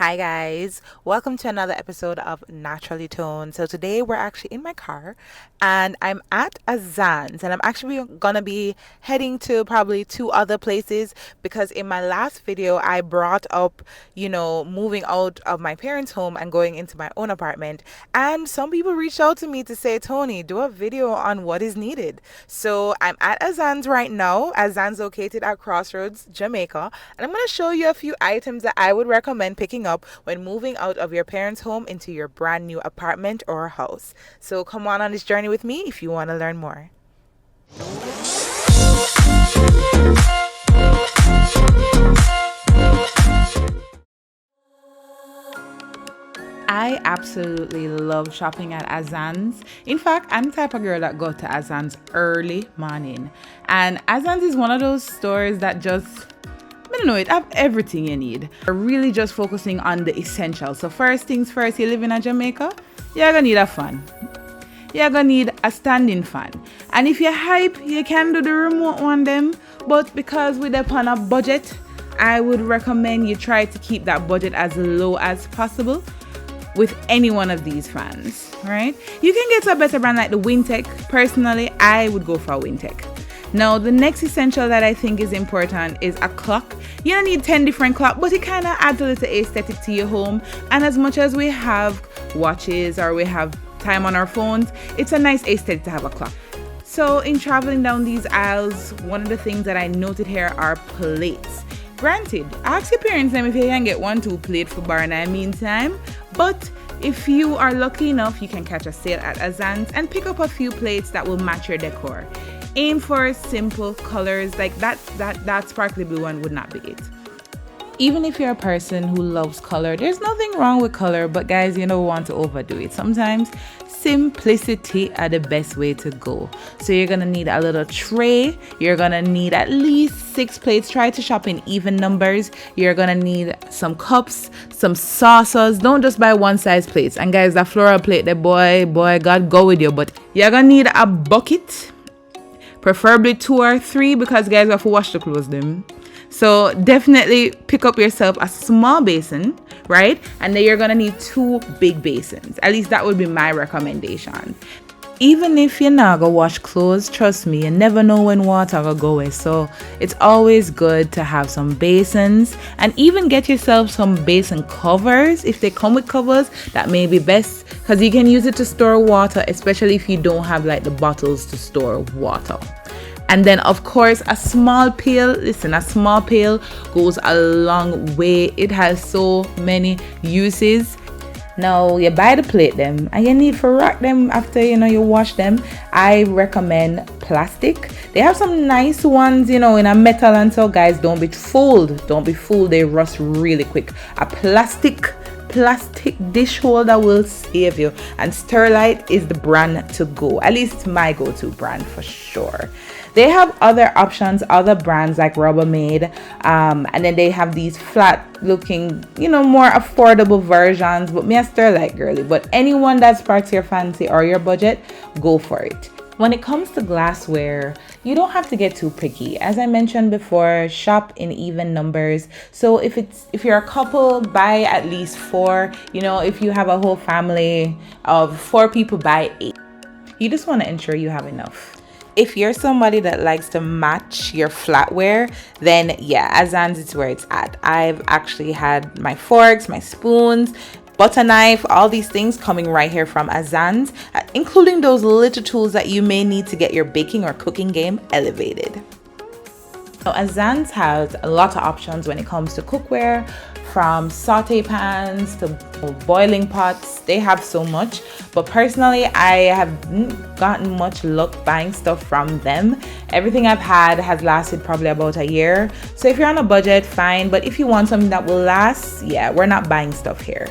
Hi guys, welcome to another episode of Naturally Toned. So today we're actually in my car and I'm at Azans and I'm actually gonna be heading to probably two other places because in my last video I brought up, moving out of my parents' home and going into my own apartment, and some people reached out to me to say, Tony, do a video on what is needed. So I'm at Azans right now. Azans located at Crossroads, Jamaica, and I'm gonna show you a few items that I would recommend picking up when moving out of your parents' home into your brand new apartment or house. So come on this journey with me if you want to learn more. I absolutely love shopping at Azans. In fact, I'm the type of girl that go to Azans early morning. And Azans is one of those stores that just, I don't know, it have everything you need. We're really just focusing on the essentials. So first things first, you live in Jamaica, you're gonna need a fan. You're gonna need a standing fan. And if you're hype, you can do the remote one them. But because we're on a budget, I would recommend you try to keep that budget as low as possible with any one of these fans, right? You can get a better brand like the Wintec. Personally, I would go for a Wintec. Now, the next essential that I think is important is a clock. You don't need 10 different clocks, but it kind of adds a little aesthetic to your home. And as much as we have watches or we have time on our phones, it's a nice aesthetic to have a clock. So in traveling down these aisles, one of the things that I noted here are plates. Granted, ask your parents them if you can get 1-2 plate for bar in the meantime, but if you are lucky enough, you can catch a sale at Azans and pick up a few plates that will match your decor. Aim for simple colors, like that sparkly blue one would not be it. Even if you're a person who loves color, there's nothing wrong with color, but guys, you don't want to overdo it. Sometimes simplicity are the best way to go. So you're gonna need a little tray. You're gonna need at least 6 plates. Try to shop in even numbers. You're gonna need some cups, some saucers. Don't just buy one size plates. And guys, that floral plate, the boy, God go with you. But you're gonna need a bucket, preferably 2 or 3, because guys have to wash the clothes them. So definitely pick up yourself a small basin, right? And then you're gonna need 2 big basins. At least that would be my recommendation. Even if you're not gonna wash clothes, trust me, you never know when water will go away. So it's always good to have some basins, and even get yourself some basin covers. If they come with covers, that may be best, because you can use it to store water, especially if you don't have like the bottles to store water. And then of course a small pail. Listen, a small pail goes a long way. It has so many uses. Now you buy the plate them and you need to rack them after you wash them. I recommend plastic. They have some nice ones in a metal, and so guys, don't be fooled, they rust really quick. A plastic dish holder will save you, and Sterlite is the brand to go, at least my go-to brand for sure. They have other options, other brands like Rubbermaid, and then they have these flat looking, more affordable versions, but me a Sterlite girly. But anyone that sparks your fancy or your budget, go for it. When it comes to glassware, you don't have to get too picky. As I mentioned before, shop in even numbers. So if you're a couple, buy at least 4. If you have a whole family of 4 people, buy 8. You just want to ensure you have enough. If you're somebody that likes to match your flatware, then yeah, Azans is where it's at. I've actually had my forks, my spoons, butter knife, all these things coming right here from Azans, including those little tools that you may need to get your baking or cooking game elevated. So Azans has a lot of options when it comes to cookware, from saute pans to boiling pots. They have so much, but personally I haven't gotten much luck buying stuff from them. Everything I've had has lasted probably about a year. So if you're on a budget, fine, but if you want something that will last, yeah, we're not buying stuff here.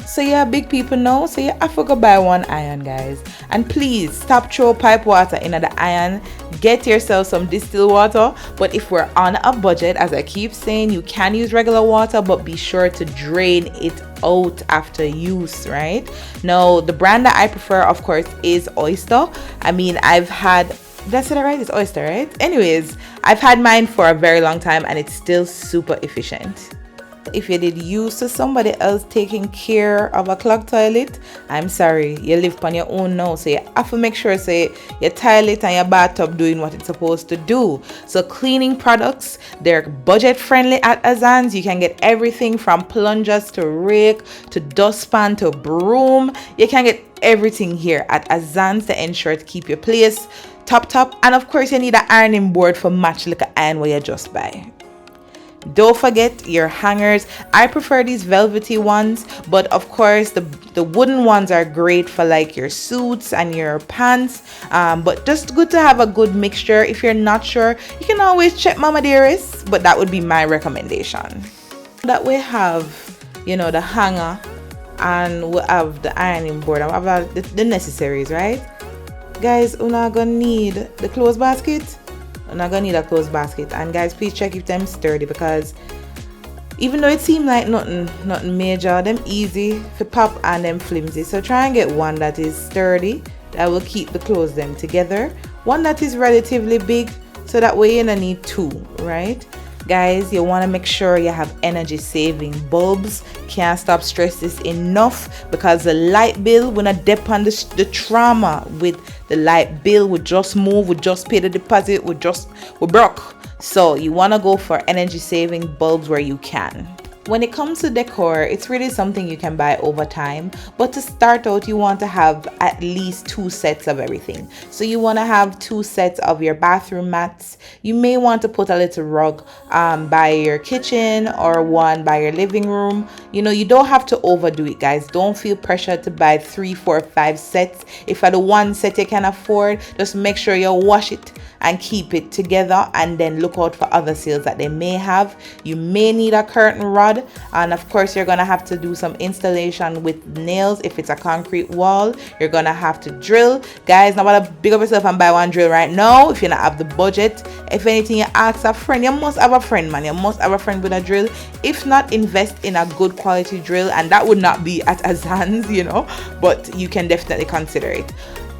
So yeah, big people know. So yeah, I forgot buy one iron, guys. And please stop throw pipe water in the iron. Get yourself some distilled water. But if we're on a budget, as I keep saying, you can use regular water, but be sure to drain it out after use, right? Now, the brand that I prefer, of course, is Oyster. I mean, I've had, did I say that right? It's Oyster, right? Anyways, I've had mine for a very long time and it's still super efficient. If you did used to somebody else taking care of a clogged toilet, I'm sorry, you live on your own now. So you have to make sure say your toilet and your bathtub doing what it's supposed to do. So cleaning products, they're budget friendly at Azans. You can get everything from plungers to rake to dustpan to broom. You can get everything here at Azans to ensure to keep your place top. And of course you need an ironing board for match like an iron where you just buy. Don't forget your hangers. I prefer these velvety ones, but of course the wooden ones are great for like your suits and your pants. But just good to have a good mixture. If you're not sure, you can always check Mama Dearest, but that would be my recommendation. That we have, the hanger, and we have the ironing board. I have the necessaries, right? Guys, we're not gonna need the clothes basket. I'm not gonna need a clothes basket, and guys, please check if them sturdy, because even though it seemed like nothing major, them easy for pop and them flimsy. So try and get one that is sturdy, that will keep the clothes them together, one that is relatively big, so that way you don't need two, right? Guys, you want to make sure you have energy saving bulbs. Can't stop stress this enough, because the light bill, when I dip on the trauma with the light bill, we just move, we just pay the deposit, we broke. So you want to go for energy saving bulbs where you can. When it comes to decor, it's really something you can buy over time, but to start out, you want to have at least 2 sets of everything. So you want to have 2 sets of your bathroom mats. You may want to put a little rug by your kitchen, or one by your living room. You don't have to overdo it, guys. Don't feel pressured to buy 3, 4, 5 sets. If at the one set you can afford, just make sure you wash it and keep it together, and then look out for other sales that they may have. You may need a curtain rod, and of course you're gonna have to do some installation with nails. If it's a concrete wall, you're gonna have to drill. Guys, not about to big up yourself and buy one drill right now if you don't have the budget. If anything, you ask a friend. You must have a friend, man. You must have a friend with a drill. If not, invest in a good quality drill, and that would not be at Azans, but you can definitely consider it.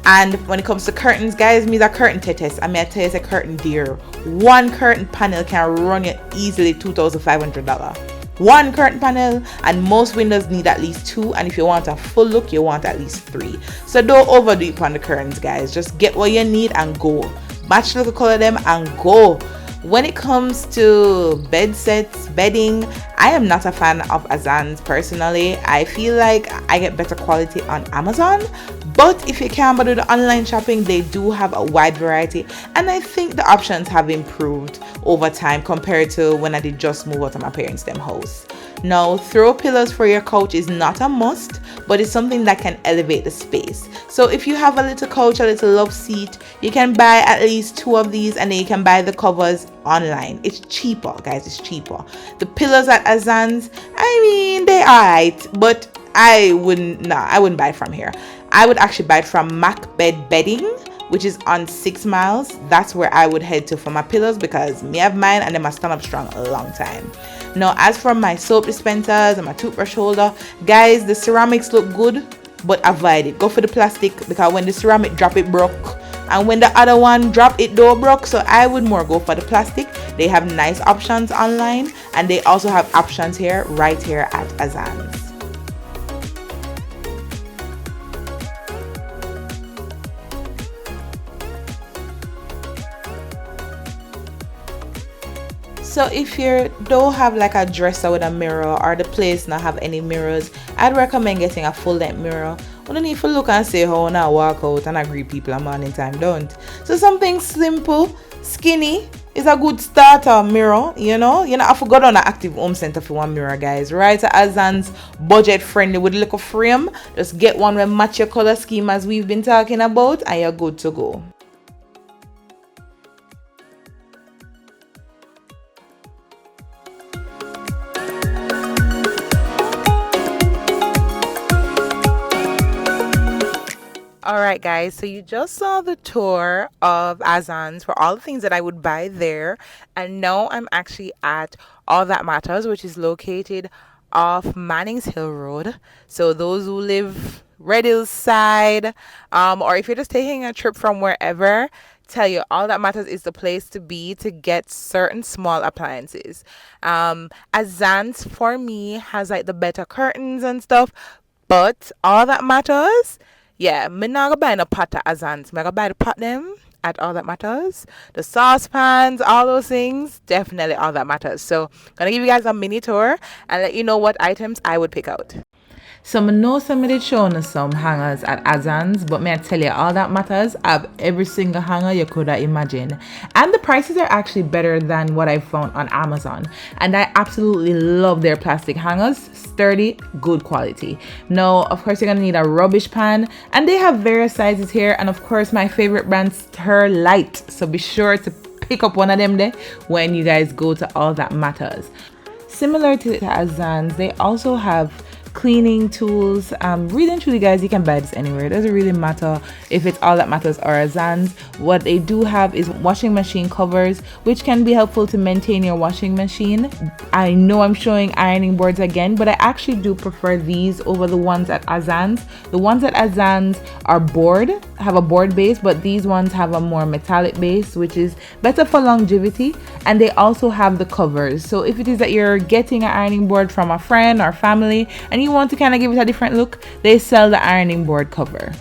And when it comes to curtains, guys, me a curtain test. I tell you, it's a curtain dear. One curtain panel can run you easily $2,500. One curtain panel, and most windows need at least 2. And if you want a full look, you want at least 3. So don't overdo it on the curtains, guys. Just get what you need and go. Match the color of them and go. When it comes to bed sets, bedding, I am not a fan of Azans personally. I feel like I get better quality on Amazon, but if you can't do the online shopping, they do have a wide variety, and I think the options have improved over time compared to when I did just move out of my parents' house. Now, throw pillows for your couch is not a must, but it's something that can elevate the space. So if you have a little couch, a little love seat, you can buy at least 2 of these, and then you can buy the covers online. It's cheaper, guys. It's cheaper. The pillows at Azans, they're alright, but I wouldn't buy it from here. I would actually buy it from Mac Bed Bedding, which is on 6 Miles. That's where I would head to for my pillows, because me have mine and they must stand up strong a long time. Now, as for my soap dispensers and my toothbrush holder, guys, the ceramics look good, but avoid it. Go for the plastic, because when the ceramic drop, it broke, and when the other one drop, it don't broke. So I would more go for the plastic. They have nice options online, and they also have options right here at Azans. So if you don't have like a dresser with a mirror, or the place not have any mirrors, I'd recommend getting a full length mirror. We don't need to look and say how I walk out and I greet people at morning time, don't. So something simple, skinny is a good starter mirror, You have to go down to Active Home Center for one mirror, guys. Right to Azans, budget friendly with a little frame. Just get one that match your color scheme as we've been talking about, and you're good to go. Alright guys, so you just saw the tour of Azans for all the things that I would buy there, and now I'm actually at All That Matters, which is located off Mannings Hill Road. So those who live Red Hills side, or if you're just taking a trip from wherever, tell you, All That Matters is the place to be to get certain small appliances. Azans for me has like the better curtains and stuff, but All That Matters, yeah, me not gonna buy no pot at Azans. Me gonna buy the pot them at All That Matters. The saucepans, all those things, definitely All That Matters. So gonna give you guys a mini tour and let you know what items I would pick out. So I know somebody did show us some hangers at Azans, but may I tell you, All That Matters have every single hanger you could imagine. And the prices are actually better than what I found on Amazon. And I absolutely love their plastic hangers, sturdy, good quality. Now, of course, you're gonna need a rubbish pan, and they have various sizes here. And of course, my favorite brand, Stir Light. So be sure to pick up one of them there when you guys go to All That Matters. Similar to Azans, they also have cleaning tools. Really and truly, guys, you can buy this anywhere. It doesn't really matter if it's All That Matters or Azans. What they do have is washing machine covers, which can be helpful to maintain your washing machine. I know I'm showing ironing boards again, but I actually do prefer these over the ones at Azans. The ones at Azans are have a board base, but these ones have a more metallic base, which is better for longevity. And they also have the covers. So if it is that you're getting an ironing board from a friend or family and you want to kind of give it a different look, they sell the ironing board cover.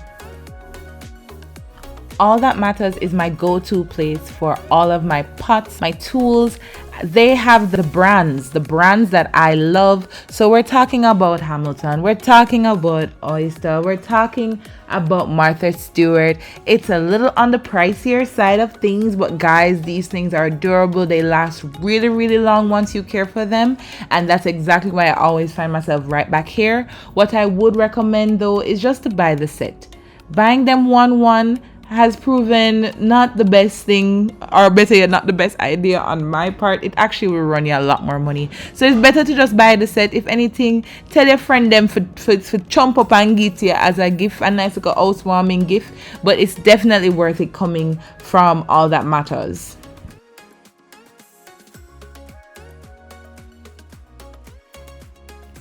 All That Matters is my go-to place for all of my pots, my tools. They have the brands that I love. So we're talking about Hamilton, we're talking about Oyster, we're talking about Martha Stewart. It's a little on the pricier side of things, but guys, these things are durable. They last really, really long once you care for them. And that's exactly why I always find myself right back here. What I would recommend though is just to buy the set. Buying them one has proven not the best thing, or better yet, not the best idea on my part. It actually will run you a lot more money. So it's better to just buy the set. If anything, tell your friend them for chomp up and get you as a gift, a nice little housewarming gift. But it's definitely worth it coming from All That Matters.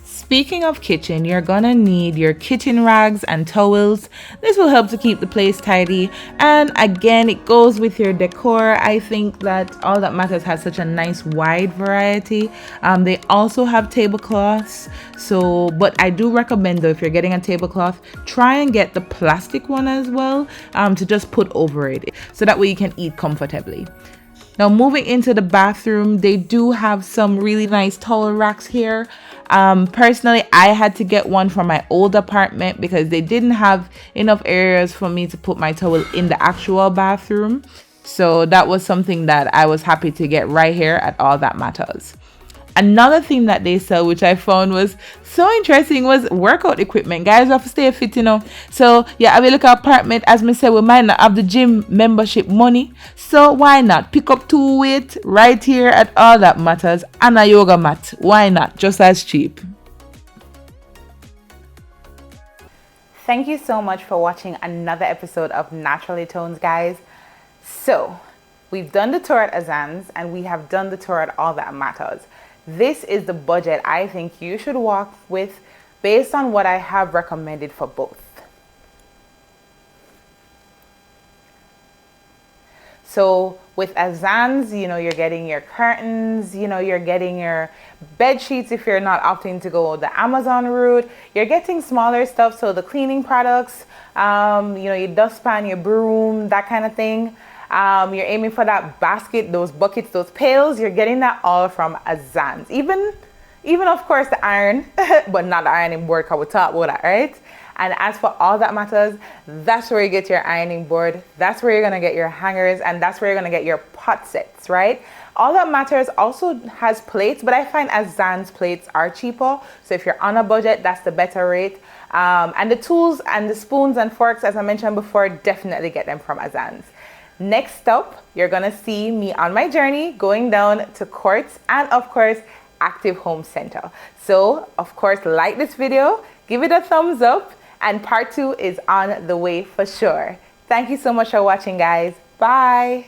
Speaking of kitchen, you're gonna need your kitchen rags and towels. This will help to keep the place tidy. And again, it goes with your decor. I think that All That Matters has such a nice wide variety. They also have tablecloths. But I do recommend though, if you're getting a tablecloth, try and get the plastic one as well, to just put over it, so that way you can eat comfortably. Now moving into the bathroom, they do have some really nice towel racks here. Personally, I had to get one for my old apartment because they didn't have enough areas for me to put my towel in the actual bathroom. So that was something that I was happy to get right here at All That Matters. Another thing that they sell, which I found was so interesting, was workout equipment. Guys, we have to stay fit, So yeah, I will look at apartment. As me said, we might not have the gym membership money. So why not pick up 2 weights right here at All That Matters and a yoga mat? Why not? Just as cheap. Thank you so much for watching another episode of Naturally Tones, guys. So we've done the tour at Azans and we have done the tour at All That Matters. This is the budget I think you should walk with based on what I have recommended for both. So with Azans, you're getting your curtains, you're getting your bed sheets if you're not opting to go the Amazon route. You're getting smaller stuff, so the cleaning products, your dustpan, your broom, that kind of thing. You're aiming for that basket, those buckets, those pails. You're getting that all from Azans. Even of course the iron, but not the ironing board, because we talked about that, right? And as for All That Matters, that's where you get your ironing board. That's where you're gonna get your hangers, and that's where you're gonna get your pot sets, right? All That Matters also has plates, but I find Azans plates are cheaper. So if you're on a budget, that's the better rate. And the tools and the spoons and forks, as I mentioned before, definitely get them from Azans. Next up, you're gonna see me on my journey going down to Courts and of course Active Home Center. So of course, like this video, give it a thumbs up, and part 2 is on the way for sure. Thank you so much for watching, guys. Bye.